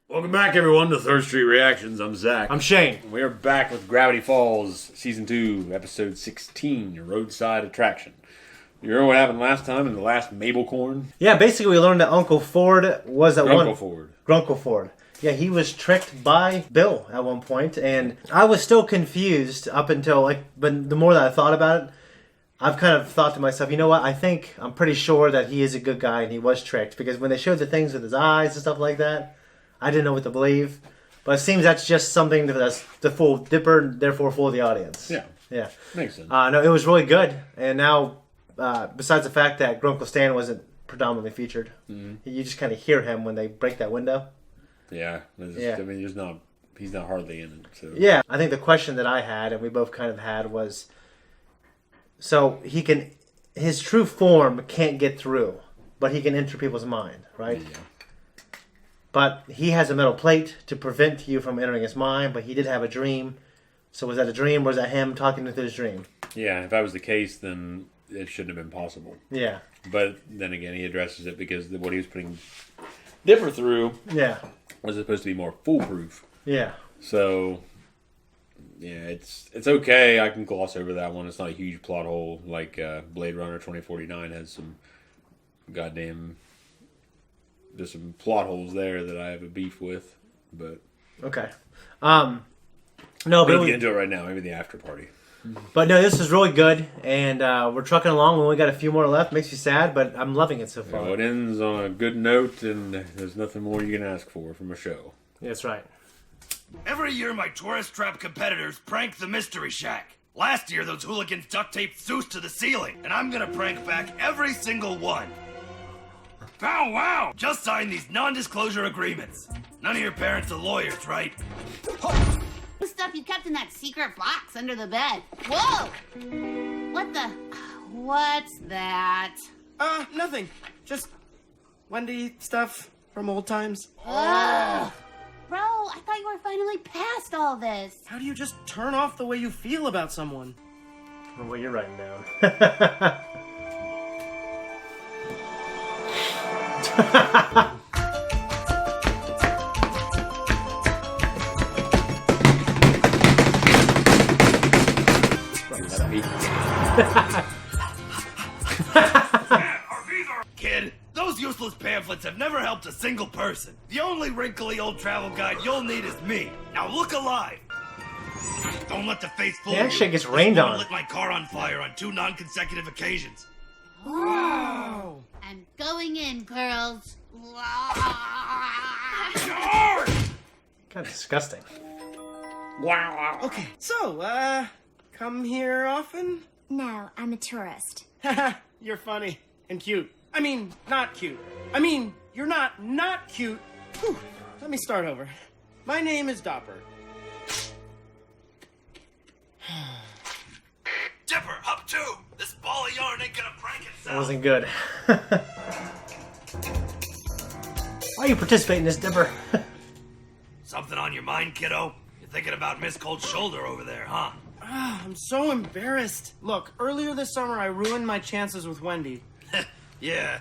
Welcome back, everyone, to Third Street Reactions. I'm Zakk. I'm Shane. We are back with Gravityfalls, Season 2, Episode 16, Roadside Attraction. You remember what happened last time in the last Mabelcorn? Yeah, basically we learned that Uncle Ford was at Grunkle Ford. Grunkle Ford. Yeah, he was tricked by Bill at one point, and I was still confused up until, but the more that I thought about it, I've kind of thought to myself, you know what, I'm pretty sure that he is a good guy and he was tricked, because when they showed the things with his eyes and stuff like that, I didn't know what to believe. But it seems that's just something that's to fool Dipper and therefore fool the audience. Yeah. Makes sense. No, it was really good. And now, besides the fact that Grunkle Stan wasn't predominantly featured, you just kind of hear him when they break that window. Yeah. I mean, he's not hardly in it. So. Yeah. I think the question that I had, and we both kind of had, was, so his true form can't get through, but he can enter people's mind, right? Yeah. But he has a metal plate to prevent you from entering his mind, but he did have a dream. So was that a dream, or was that him talking through his dream? Yeah, if that was the case, then it shouldn't have been possible. Yeah. But then again, he addresses it because what he was putting Dipper through was supposed to be more foolproof. Yeah. So, yeah, it's okay. I can gloss over that one. It's not a huge plot hole like Blade Runner 2049 has some goddamn... There's some plot holes there that I have a beef with, but... Okay. No, but... We don't get into it right now. Maybe the after party. But no, this is really good, and we're trucking along. We only got a few more left. Makes me sad, but I'm loving it so far. Well, it ends on a good note, and there's nothing more you can ask for from a show. That's right. Every year, my tourist trap competitors prank the Mystery Shack. Last year, those hooligans duct taped Zeus to the ceiling, and I'm gonna prank back every single one. Bow wow! Just sign these non-disclosure agreements. None of your parents are lawyers, right? The stuff you kept in that secret box under the bed. Whoa! What the... What's that? Nothing. Just Wendy stuff from old times. Ugh. Bro, I thought you were finally past all this. How do you just turn off the way you feel about someone? What you're writing down. Kid, those useless pamphlets have never helped a single person. The only wrinkly old travel guide you'll need is me. Now look alive. Don't let the face fool you. That shit gets rained on. I lit my car on fire on 2 non-consecutive occasions. Wow. I'm going in, girls. Kind of disgusting. Wow. Okay, so, come here often? No, I'm a tourist. Haha, you're funny. And cute. I mean, not cute. I mean, you're not cute. Whew. Let me start over. My name is Dopper. Dipper, up 2! This ball of yarn ain't gonna prank itself. That wasn't good. Why are you participating in this, Dipper? Something on your mind, kiddo? You're thinking about Miss Cold's shoulder over there, huh? I'm so embarrassed. Look, earlier this summer I ruined my chances with Wendy. Yeah,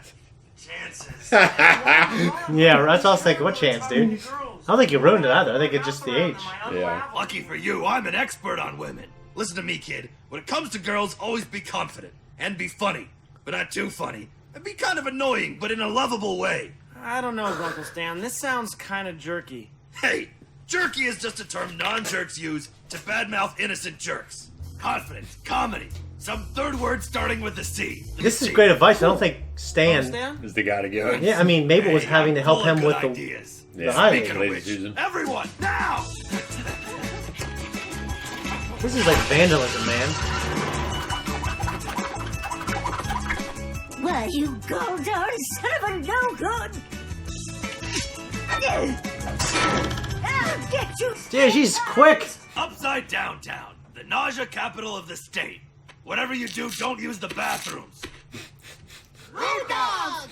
chances. Yeah, that's what I was thinking. What chance, dude? I don't think you ruined it either. I think it's just the age. Yeah. Lucky for you, I'm an expert on women. Listen to me, kid. When it comes to girls, always be confident. And be funny. But not too funny. And be kind of annoying, but in a lovable way. I don't know, Uncle Stan. This sounds kind of jerky. Hey, jerky is just a term non-jerks use to badmouth innocent jerks. Confidence, comedy, some third word starting with a C. This is great advice. I don't think Uncle Stan... Stan? Is the guy to go. Yeah, I mean, Mabel was having to help him with the ideas. Yeah. highway. Speaking of Ladies which, Susan. everyone, now! This is like vandalism, man. Well, you go darn son of a no-good! I'll get you! Dude, she's quick! Upside downtown, the nausea capital of the state. Whatever you do, don't use the bathrooms. Road dog!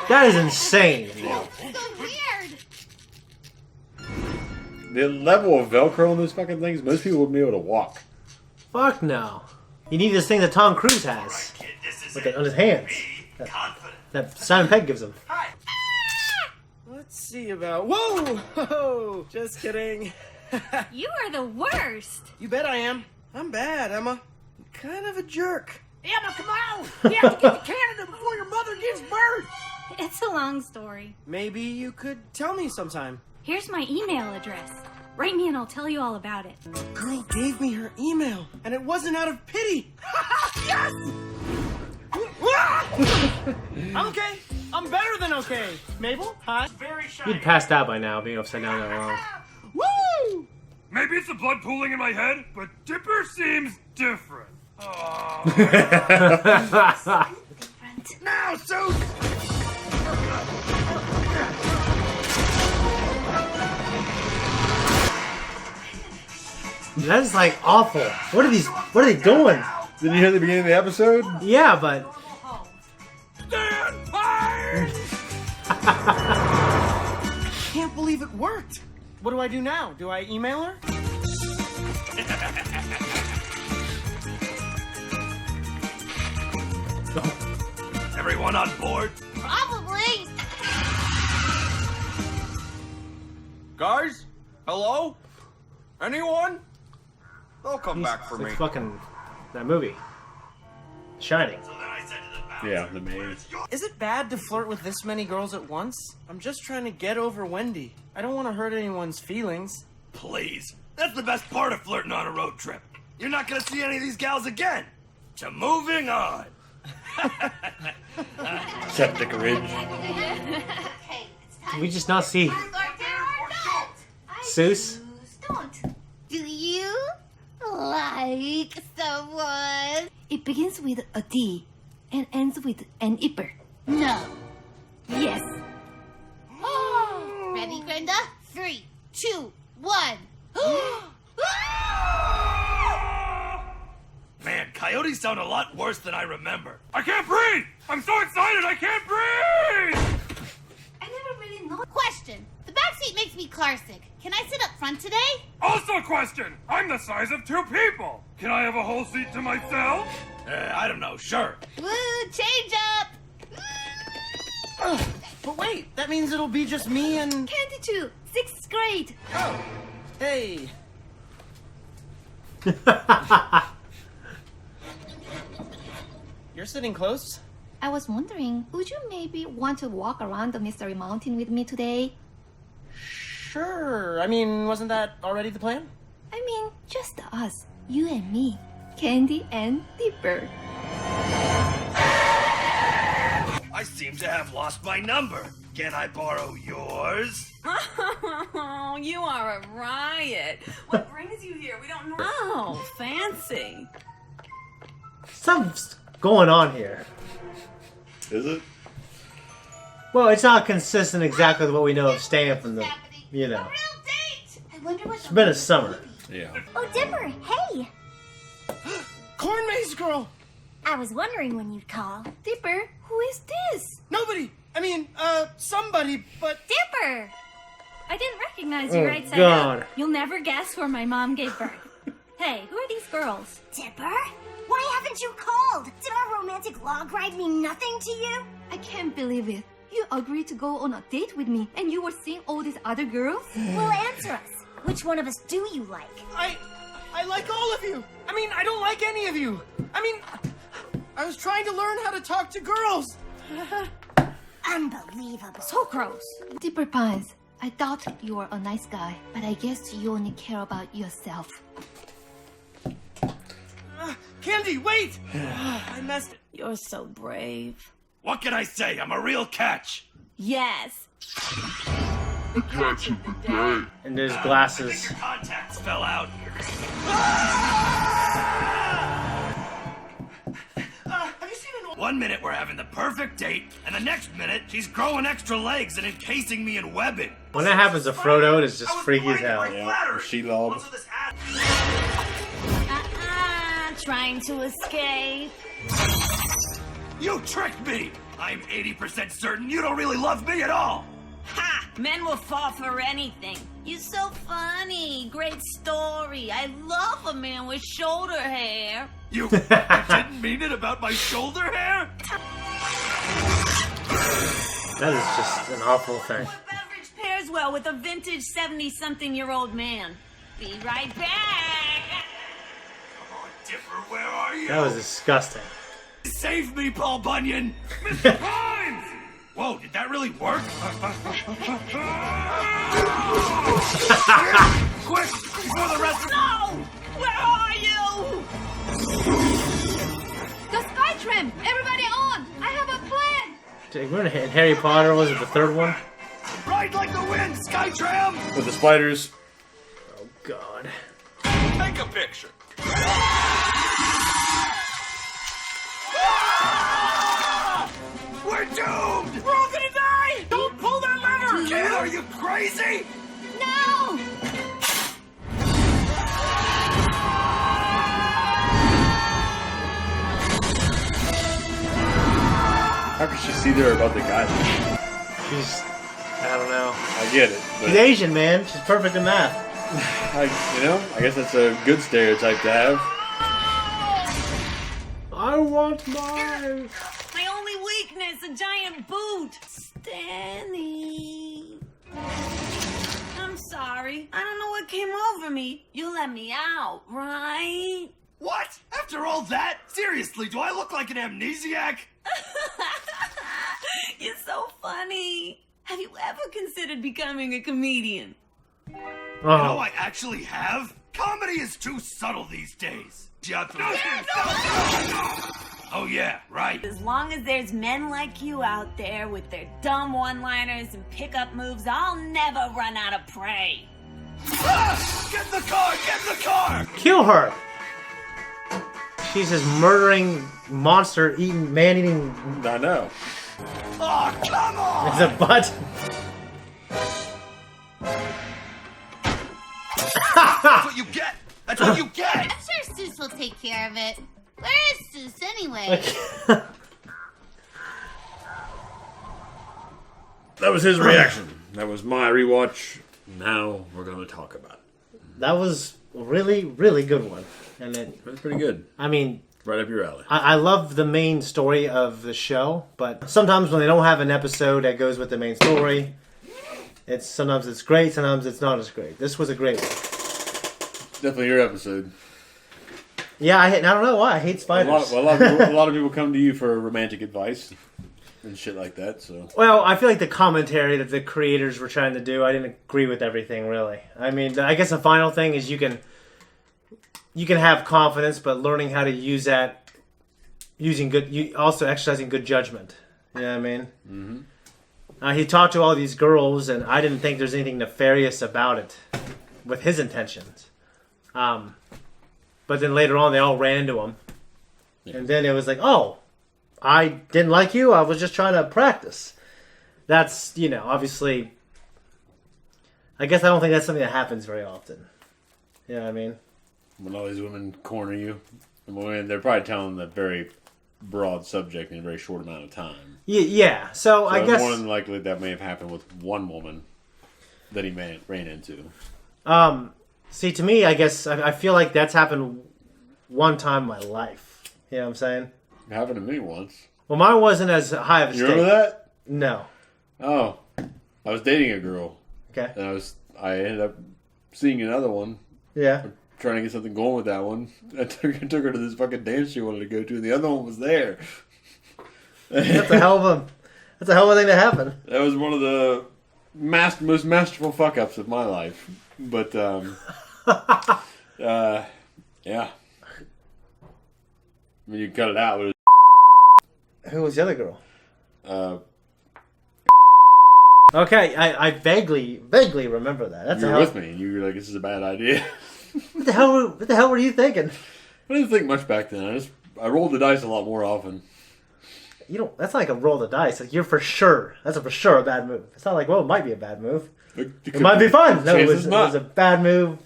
That is insane. So weird! The level of Velcro on those fucking things, most people wouldn't be able to walk. Fuck no. You need this thing that Tom Cruise has. Kid, this is Look at on his hands. confident. That Simon Pegg gives him. Hi. see about. Whoa! Whoa! Just kidding. You are the worst. You bet I am. I'm bad, Emma. I'm kind of a jerk. Emma, come on! We have to get to Canada before your mother gives birth! It's a long story. Maybe you could tell me sometime. Here's my email address. Write me and I'll tell you all about it. The girl gave me her email, and it wasn't out of pity. Yes! I'm okay. I'm better than okay. Mabel, hi. Very shy. You'd passed out by now, being upside down that long. Woo! Maybe it's the blood pooling in my head, but Dipper seems different. Oh. Now, Zeus! That is like awful. What are they doing? Didn't you hear the beginning of the episode? Yeah, but Stand by! Can't believe it worked. What do I do now? Do I email her? Everyone on board? Probably. Guys? Hello? Anyone? They'll come back for me. it's fucking that movie, Shining. So then I said to the bouncer, Yeah, the maid. "Where's your-" Is it bad to flirt with this many girls at once? I'm just trying to get over Wendy. I don't want to hurt anyone's feelings. Please. That's the best part of flirting on a road trip. You're not gonna see any of these gals again. So moving on. Septic Ridge. Okay, it's time. Did we just not see Seuss? Don't. Do you like someone? It begins with a D and ends with an ipper. No. Yes. Ready, Brenda? 3, 2, 1. Man, coyotes sound a lot worse than I remember. I can't breathe! I'm so excited I can't breathe! I never really know. Question. The backseat makes me car sick. Can I sit up front today? Also question, I'm the size of 2 people. Can I have a whole seat to myself? I don't know, sure. Woo, change up. But wait, that means it'll be just me and... Candy too. 6th grade. Oh, hey. You're sitting close? I was wondering, would you maybe want to walk around the Mystery Mountain with me today? Sure. I mean, wasn't that already the plan? I mean, just us. You and me. Candy and Dipper. I seem to have lost my number. Can I borrow yours? Oh, you are a riot. What brings you here? We don't know. Oh, fancy. Something's going on here. Is it? Well, it's not consistent exactly with what we know of Stan from the, you know. A real date. I wonder what It's been a summer. Yeah. Oh, Dipper, hey! Corn Maze Girl! I was wondering when you'd call. Dipper, who is this? Nobody! I mean, somebody, but... Dipper! I didn't recognize you Oh, right side God. up. You'll never guess where my mom gave birth. Hey, who are these girls? Dipper? Why haven't you called? Did our romantic log ride mean nothing to you? I can't believe it. You agreed to go on a date with me and you were seeing all these other girls? Well, answer us. Which one of us do you like? I like all of you! I mean, I don't like any of you! I mean, I was trying to learn how to talk to girls! Unbelievable. So gross. Dipper Pines, I thought you were a nice guy, but I guess you only care about yourself. Candy, wait! I messed it. You're so brave. What can I say? I'm a real catch. Yes. And his glasses. I think your contacts fell out. Have you seen an... 1 minute we're having the perfect date, and the next minute she's growing extra legs and encasing me in webbing. When that happens to Frodo, it is just I was freaky as pointing hell. my flattery. Shelob. Also, this hat- Trying to escape. You tricked me! I'm 80% certain you don't really love me at all! Ha! Men will fall for anything. You're so funny. Great story. I love a man with shoulder hair. You didn't mean it about my shoulder hair? That is just an awful thing. Beverage pair well with a vintage 70-something-year-old man. Be right back. Come on, Dipper, where are you? That was disgusting. Save me, Paul Bunyan! Mr. Grimes! Whoa, did that really work? Quick, before the rest of... No! Where are you? The spy trim! Everybody on! I have a plan! We're in Harry Potter, was it the third one? Ride like the wind, Skytram! With the spiders. Oh, God. Take a picture. We're doomed! We're all gonna die! Don't pull that lever! Kid, are you crazy? No! How could she see there about the guy? She's... I don't know. I get it. But She's Asian, man. She's perfect in math. I guess that's a good stereotype to have. I want mine. My only weakness, a giant boot. Stanley. I'm sorry. I don't know what came over me. You let me out, right? What? After all that? Seriously, do I look like an amnesiac? You're so funny. Have you ever considered becoming a comedian? You know, I actually have. Comedy is too subtle these days. Oh yeah, right. As long as there's men like you out there with their dumb one-liners and pickup moves, I'll never run out of prey. Ah! Get in the car! Get in the car! Kill her. She's this murdering monster eating man-eating. I know. Oh, come on! It's a butt. That's what you get! That's what you get! I'm sure Seuss will take care of it. Where is Seuss anyway? That was his reaction. That was my rewatch. Now we're going to talk about it. That was a really, really good one. And it That's pretty good. I mean, Right up your alley. I love the main story of the show, but sometimes when they don't have an episode that goes with the main story, sometimes it's great, sometimes it's not as great. This was a great one. Definitely your episode. Yeah, I don't know why. I hate spiders. A lot of people come to you for romantic advice and shit like that. So Well, I feel like the commentary that the creators were trying to do, I didn't agree with everything, really. I mean, I guess the final thing is you can have confidence, but learning how to use that, also exercising good judgment. You know what I mean? Mm-hmm. He talked to all these girls, and I didn't think there's anything nefarious about it with his intentions. But then later on, they all ran into him. Yeah. And then it was like, oh, I didn't like you. I was just trying to practice. That's, obviously, I guess I don't think that's something that happens very often. You know what I mean? When all these women corner you, they're probably telling a very broad subject in a very short amount of time. Yeah. So I guess more than likely that may have happened with one woman that he ran into. See, to me, I guess I feel like that's happened one time in my life. You know what I'm saying? It happened to me once. Well, mine wasn't as high of a stake. You remember that? No. Oh, I was dating a girl. Okay. And I ended up seeing another one. Yeah. Trying to get something going with that one. I took her to this fucking dance she wanted to go to, and the other one was there. That's a hell of a thing to happen. That was one of the most masterful fuck ups of my life. But yeah. I mean, you cut it out. But Who was the other girl? Okay, I vaguely remember that. That's you were with me, and you were like, "This is a bad idea." What the hell were you thinking? I didn't think much back then. I rolled the dice a lot more often. That's not like a roll the dice. Like you're for sure. That's for sure a bad move. It's not like, well, it might be a bad move. It might be fun. No, it was a bad move.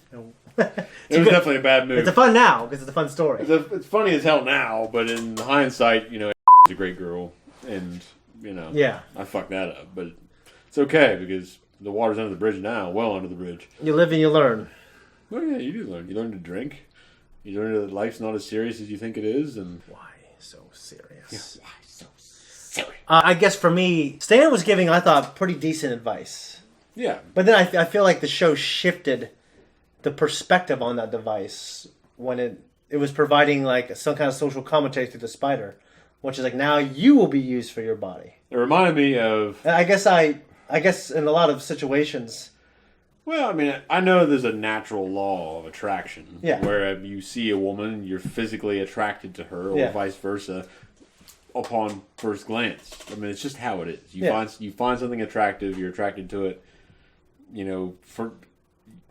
It was definitely a bad move. It's a fun now because it's a fun story. It's funny as hell now, but in hindsight, is a great girl, and yeah, I fucked that up. But it's okay because the water's under the bridge now, well under the bridge. You live and you learn. Well, yeah, you do learn. You learn to drink. You learn that life's not as serious as you think it is, and why so serious? Yeah, why so serious? I guess for me, Stan was giving, I thought, pretty decent advice. Yeah. But then I feel like the show shifted the perspective on that device when it was providing like some kind of social commentary through the spider, which is like, now you will be used for your body. It reminded me of... And I guess in a lot of situations... Well, I mean, I know there's a natural law of attraction. Yeah. Where if you see a woman, you're physically attracted to her, or vice versa, upon first glance. I mean, it's just how it is. You find something attractive, you're attracted to it. You know,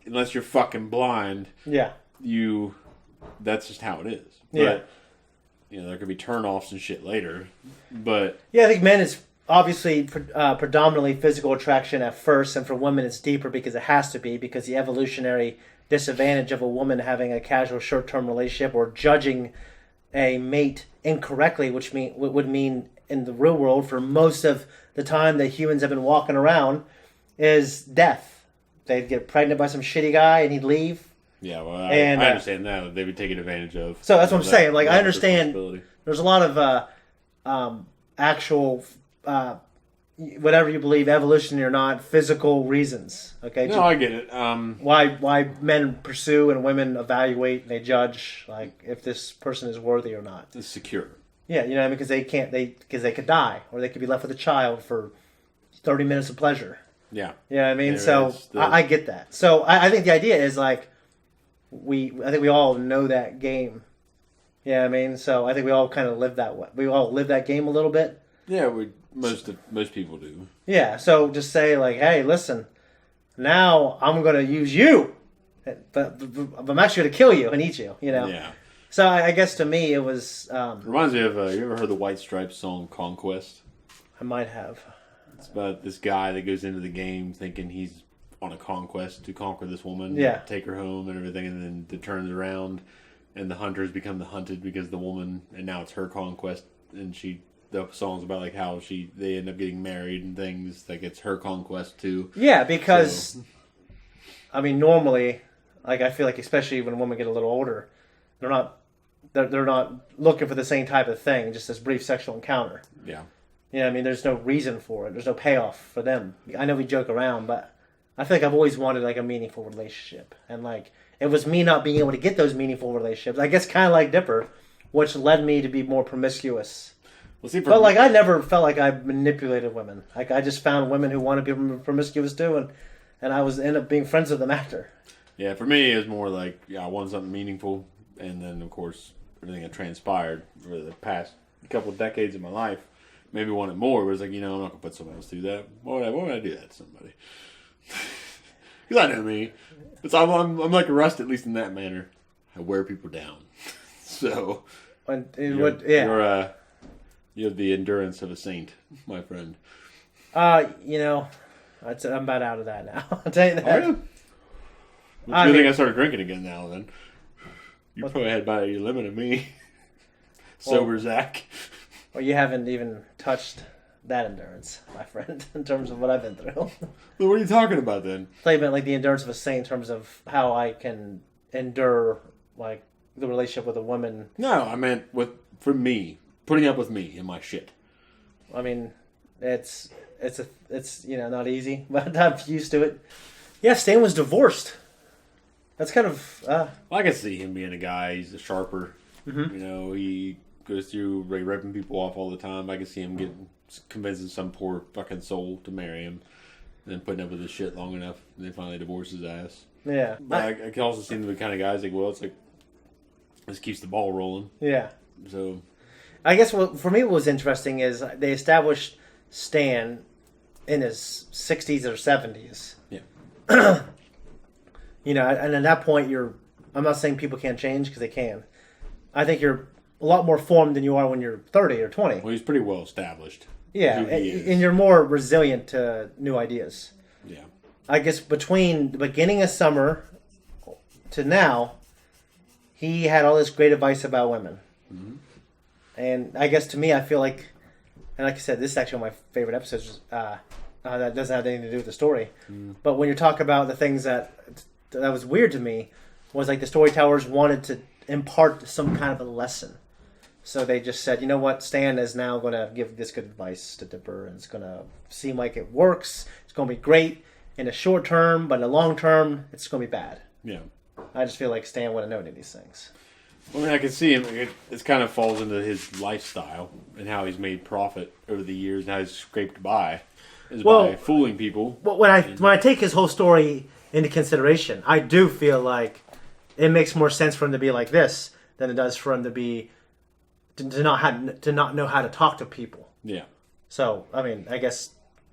unless you're fucking blind. Yeah. That's just how it is. Yeah. But, you know, there could be turn-offs and shit later. But... Yeah, I think men is obviously predominantly physical attraction at first, and for women it's deeper because it has to be, because the evolutionary disadvantage of a woman having a casual short-term relationship or judging a mate incorrectly, which would mean in the real world for most of the time that humans have been walking around, is death. They'd get pregnant by some shitty guy and he'd leave. Yeah, well, I understand that they'd be taken advantage of. So that's what I'm saying. Like, I understand there's a lot of actual... whatever you believe, evolutionary or not, physical reasons. Okay. No, I get it. Why men pursue and women evaluate and they judge like if this person is worthy or not. It's secure. Yeah, you know, I mean, because they could die or they could be left with a child for 30 minutes of pleasure. Yeah. You know what I mean? So I get that. So I think the idea is like I think we all know that game. Yeah, I mean, so I think we all kind of live that way. We all live that game a little bit. Yeah, most people do. Yeah, so just say like, hey, listen, now I'm gonna use you, but I'm actually gonna kill you and eat you. You know. Yeah. So I guess to me it was. Reminds me of you ever heard the White Stripes song "Conquest"? I might have. It's about this guy that goes into the game thinking he's on a conquest to conquer this woman, take her home and everything, and then it turns around, and the hunters become the hunted because the woman, and now it's her conquest, and the song's about like how they end up getting married and things, like it's her conquest too. Yeah, because I mean, normally, like I feel like especially when women get a little older, they're not looking for the same type of thing, just this brief sexual encounter. Yeah. You know, I mean, there's no reason for it. There's no payoff for them. I know we joke around, but I feel like I've always wanted like a meaningful relationship, and like it was me not being able to get those meaningful relationships. I guess kind of like Dipper, which led me to be more promiscuous. Well, see, but like I never felt like I manipulated women. Like I just found women who wanted to be promiscuous too, and I ended up being friends with them after. Yeah, for me it was more like I wanted something meaningful, and then of course everything that transpired over the past couple of decades of my life made me want it more. It was like, you know, I'm not gonna put someone else through that. Why would I do that to somebody? Because I know me. But I'm like a Rust, at least in that manner. I wear people down. So you have the endurance of a saint, my friend. You know, I'm about out of that now. I'll tell you that. Oh, yeah? Good thing I started drinking again now, then. You probably had about your limit of me. Sober Zakk. Well, you haven't even touched that endurance, my friend, in terms of what I've been through. Well, what are you talking about, then? I thought you meant like the endurance of a saint in terms of how I can endure, like, the relationship with a woman. No, I meant for me. Putting up with me and my shit. I mean, it's you know, not easy, but I'm used to it. Yeah, Stan was divorced. That's kind of... Well, I can see him being a guy. He's a sharper. Mm-hmm. You know, he goes through ripping people off all the time. I can see him convincing some poor fucking soul to marry him. And then putting up with his shit long enough. And then finally divorce his ass. Yeah. But I can also see him the kind of guys like, well, it's like... This keeps the ball rolling. Yeah. So... I guess for me what was interesting is they established Stan in his 60s or 70s. Yeah. You know, and at that point I'm not saying people can't change because they can. I think you're a lot more formed than you are when you're 30 or 20. Well, he's pretty well established. Yeah, and you're more resilient to new ideas. Yeah. I guess between the beginning of summer to now, he had all this great advice about women. Mm-hmm. And I guess to me, I feel like, and like I said, this is actually one of my favorite episodes. That doesn't have anything to do with the story. Mm. But when you talk about the things that was weird to me, was like the storytellers wanted to impart some kind of a lesson. So they just said, you know what, Stan is now going to give this good advice to Dipper, and it's going to seem like it works. It's going to be great. in the short term, but in the long term, it's going to be bad. Yeah. I just feel like Stan wouldn't know any of these things. Well, I mean, I can see him. It kind of falls into his lifestyle and how he's made profit over the years and how he's scraped by is by fooling people. Well, when I take his whole story into consideration, I do feel like it makes more sense for him to be like this than it does for him to not know how to talk to people. Yeah. So, I mean, I guess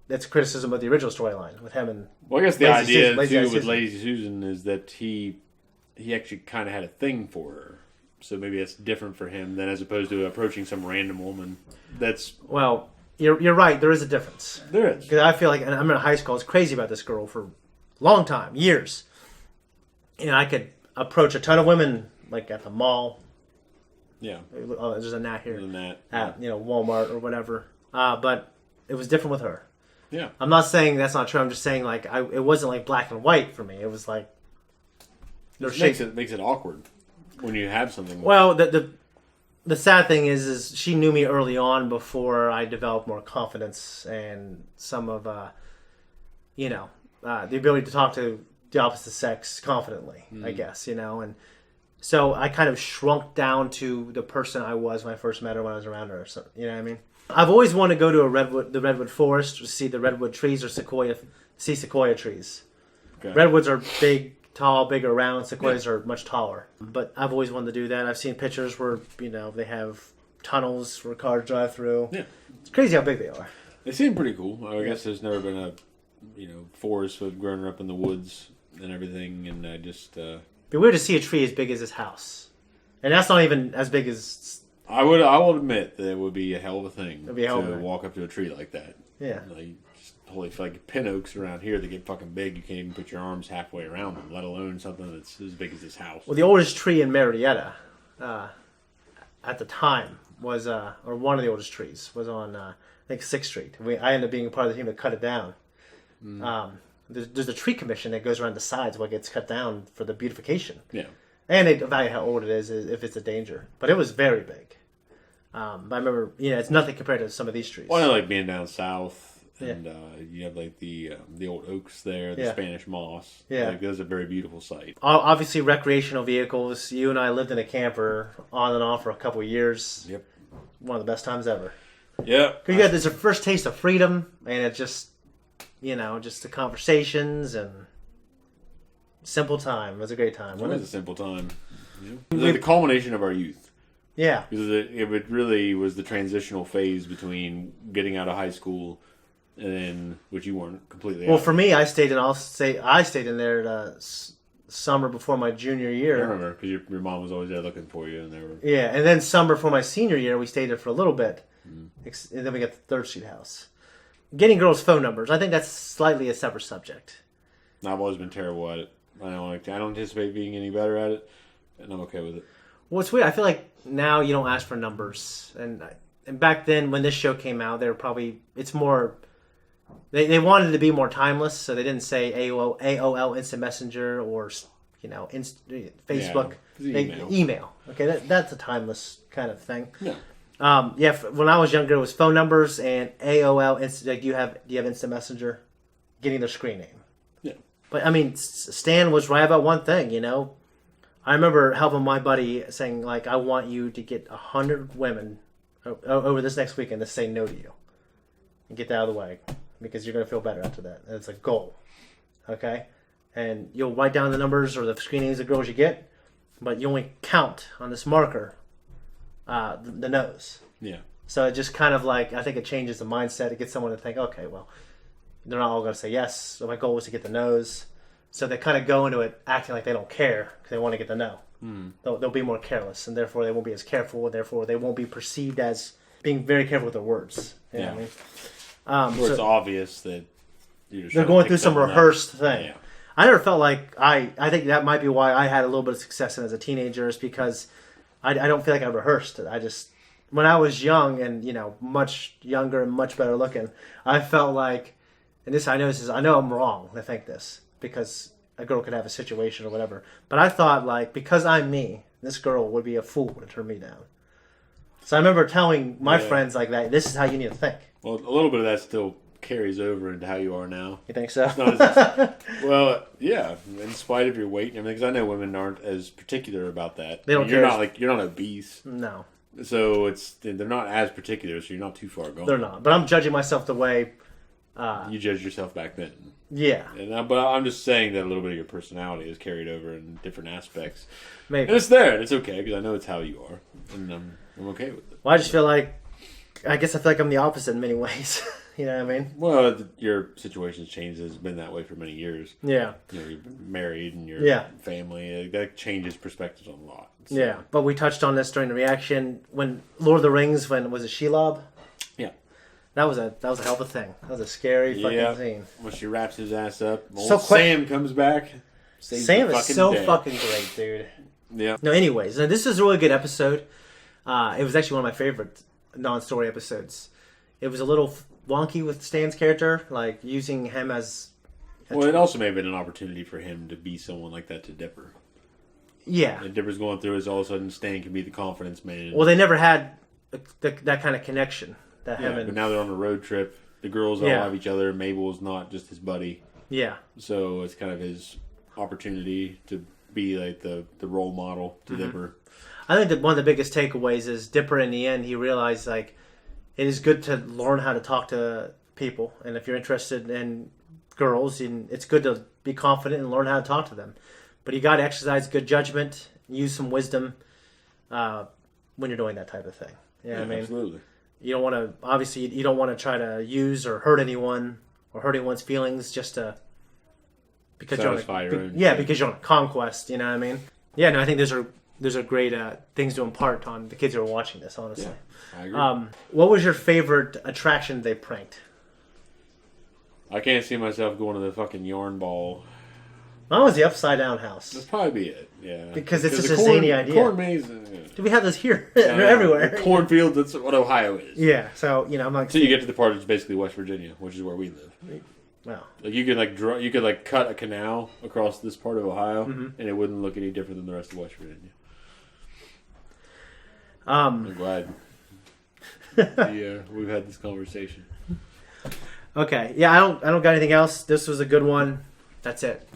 that's criticism of the original storyline with him and. Well, I guess the idea too with Lazy Susan is that he actually kind of had a thing for her. So maybe that's different for him than as opposed to approaching some random woman. That's well, you're right. There is a difference. There is, because I feel like, and I'm in high school. I was crazy about this girl for a long time, years, and I could approach a ton of women like at the mall. Yeah. Oh, there's a gnat here. There's a gnat. At Walmart or whatever. But it was different with her. Yeah. I'm not saying that's not true. I'm just saying like it wasn't like black and white for me. It was like it makes it awkward when you have something. Well, the sad thing is she knew me early on before I developed more confidence and some of the ability to talk to the opposite sex confidently. I guess and so I kind of shrunk down to the person I was when I first met her when I was around her. So, you know what I mean? I've always wanted to go to the redwood forest to see the redwood trees or sequoia trees. Okay. Redwoods are big, tall, bigger, round. Sequoias are much taller. But I've always wanted to do that. I've seen pictures where they have tunnels where cars drive through. Yeah, it's crazy how big they are. They seem pretty cool. I guess there's never been a forest with growing up in the woods and everything, and I just. It'd be weird to see a tree as big as this house, and that's not even as big as. I will admit that it would be a hell of a thing to walk up to a tree like that. Yeah. Holy like pin oaks around here, they get fucking big. You can't even put your arms halfway around them, let alone something that's as big as this house. Well, the oldest tree in Marietta at the time was, or one of the oldest trees, was on, I think, 6th Street. I ended up being a part of the team that cut it down. There's a tree commission that goes around the sides what gets cut down for the beautification. Yeah. And they evaluate how old it is if it's a danger. But it was very big. But I remember, it's nothing compared to some of these trees. Well, I like being down south. And you have like the old oaks there, the Spanish moss. Yeah, like, those are a very beautiful sight. Obviously, recreational vehicles. You and I lived in a camper on and off for a couple of years. Yep, one of the best times ever. Yeah, because you got this first taste of freedom, and it just just the conversations and simple time. It was a great time. It was a simple time. It was like the culmination of our youth. Yeah, because it really was the transitional phase between getting out of high school. And then, which you weren't completely. Well, for me, I stayed in there summer before my junior year. I remember because your mom was always there looking for you, and they were. Yeah, and then summer for my senior year, we stayed there for a little bit, and then we got the 3rd Street house. Getting girls' phone numbers, I think that's slightly a separate subject. I've always been terrible at it. I don't anticipate being any better at it, and I'm okay with it. Well, it's weird. I feel like now you don't ask for numbers, and back then when this show came out, it's more. They wanted to be more timeless, so they didn't say AOL Instant Messenger or Facebook. Yeah, email. Okay, that's a timeless kind of thing. Yeah. When I was younger, it was phone numbers and AOL Instant. Like, do you have Instant Messenger? Getting their screen name. Yeah. But I mean, Stan was right about one thing. I remember helping my buddy saying like, I want you to get 100 women over this next weekend to say no to you and get that out of the way. Because you're going to feel better after that. And it's a goal. Okay? And you'll write down the numbers or the screen names of girls you get, but you only count on this marker the no's. Yeah. So it just kind of like, I think it changes the mindset. It gets someone to think, okay, well, they're not all going to say yes. So my goal was to get the no's. So they kind of go into it acting like they don't care because they want to get the no. They'll be more careless, and therefore they won't be as careful, and therefore they won't be perceived as being very careful with their words. You know what I mean? Where it's obvious that they're going through some rehearsed thing. Yeah. I never felt like I think that might be why I had a little bit of success as a teenager is because I don't feel like I rehearsed it. I just when I was young and much younger and much better looking, I felt like, and I know I'm wrong. I think this because a girl could have a situation or whatever, but I thought like because I'm me, this girl would be a fool to turn me down. So I remember telling my friends like that. This is how you need to think. Well, a little bit of that still carries over into how you are now. You think so? Well, yeah. In spite of your weight and everything, because I know women aren't as particular about that. They don't You're care. you're not obese. No. So they're not as particular, so you're not too far gone. They're not. But I'm judging myself the way... you judged yourself back then. Yeah. But I'm just saying that a little bit of your personality is carried over in different aspects. Maybe. And it's there, and it's okay, because I know it's how you are. And I'm okay with it. Well, I just feel like... I guess I feel like I'm the opposite in many ways. You know what I mean? Well, your situation's changed. It's been that way for many years. Yeah. You've been married and your family. That changes perspectives on a lot. So. Yeah. But we touched on this during the reaction. When Lord of the Rings, when was it Shelob? Yeah. That was a hell of a thing. That was a scary fucking scene. When she wraps his ass up, So quick. Sam comes back. Sam is so fucking great, dude. Yeah. No, anyways, this is a really good episode. It was actually one of my favorite non-story episodes. It was a little wonky with Stan's character, like using him as... Well, it also may have been an opportunity for him to be someone like that to Dipper. Yeah. And Dipper's going through is all of a sudden Stan can be the confidence man. Well, they never had that kind of connection. That him and... But now they're on a road trip. The girls all have each other. Mabel's not just his buddy. Yeah. So it's kind of his opportunity to be like the role model to Dipper. I think that one of the biggest takeaways is Dipper in the end, he realized like it is good to learn how to talk to people. And if you're interested in girls, it's good to be confident and learn how to talk to them. But you got to exercise good judgment, use some wisdom when you're doing that type of thing. You know what I mean? Absolutely. You don't want to, obviously, you don't want to try to use or hurt anyone or hurt anyone's feelings just to, because satisfy you're on your own because you're on a conquest, you know what I mean? Yeah, no, I think those are great things to impart on the kids who are watching this, honestly. Yeah, I agree. What was your favorite attraction they pranked? I can't see myself going to the fucking yarn ball. Mine was the Upside Down House. That'd probably be it, yeah. Because it's just a zany idea. Corn maze. Do we have this here? They're everywhere. Cornfield, that's what Ohio is. Yeah, so, I'm like... So you get to the part that's basically West Virginia, which is where we live. Wow. Like you could cut a canal across this part of Ohio, and it wouldn't look any different than the rest of West Virginia. I'm glad we've had this conversation. Okay, yeah, I don't got anything else. This was a good one. That's it.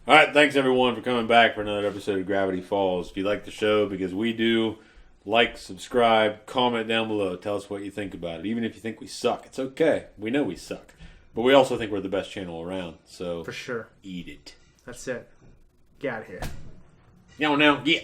All right, thanks everyone for coming back for another episode of Gravity Falls. If you like the show, because we do, like, subscribe, comment down below. Tell us what you think about it. Even if you think we suck, it's okay. We know we suck. But we also think we're the best channel around. So for sure. Eat it. That's it. Get out of here. Now, yeah.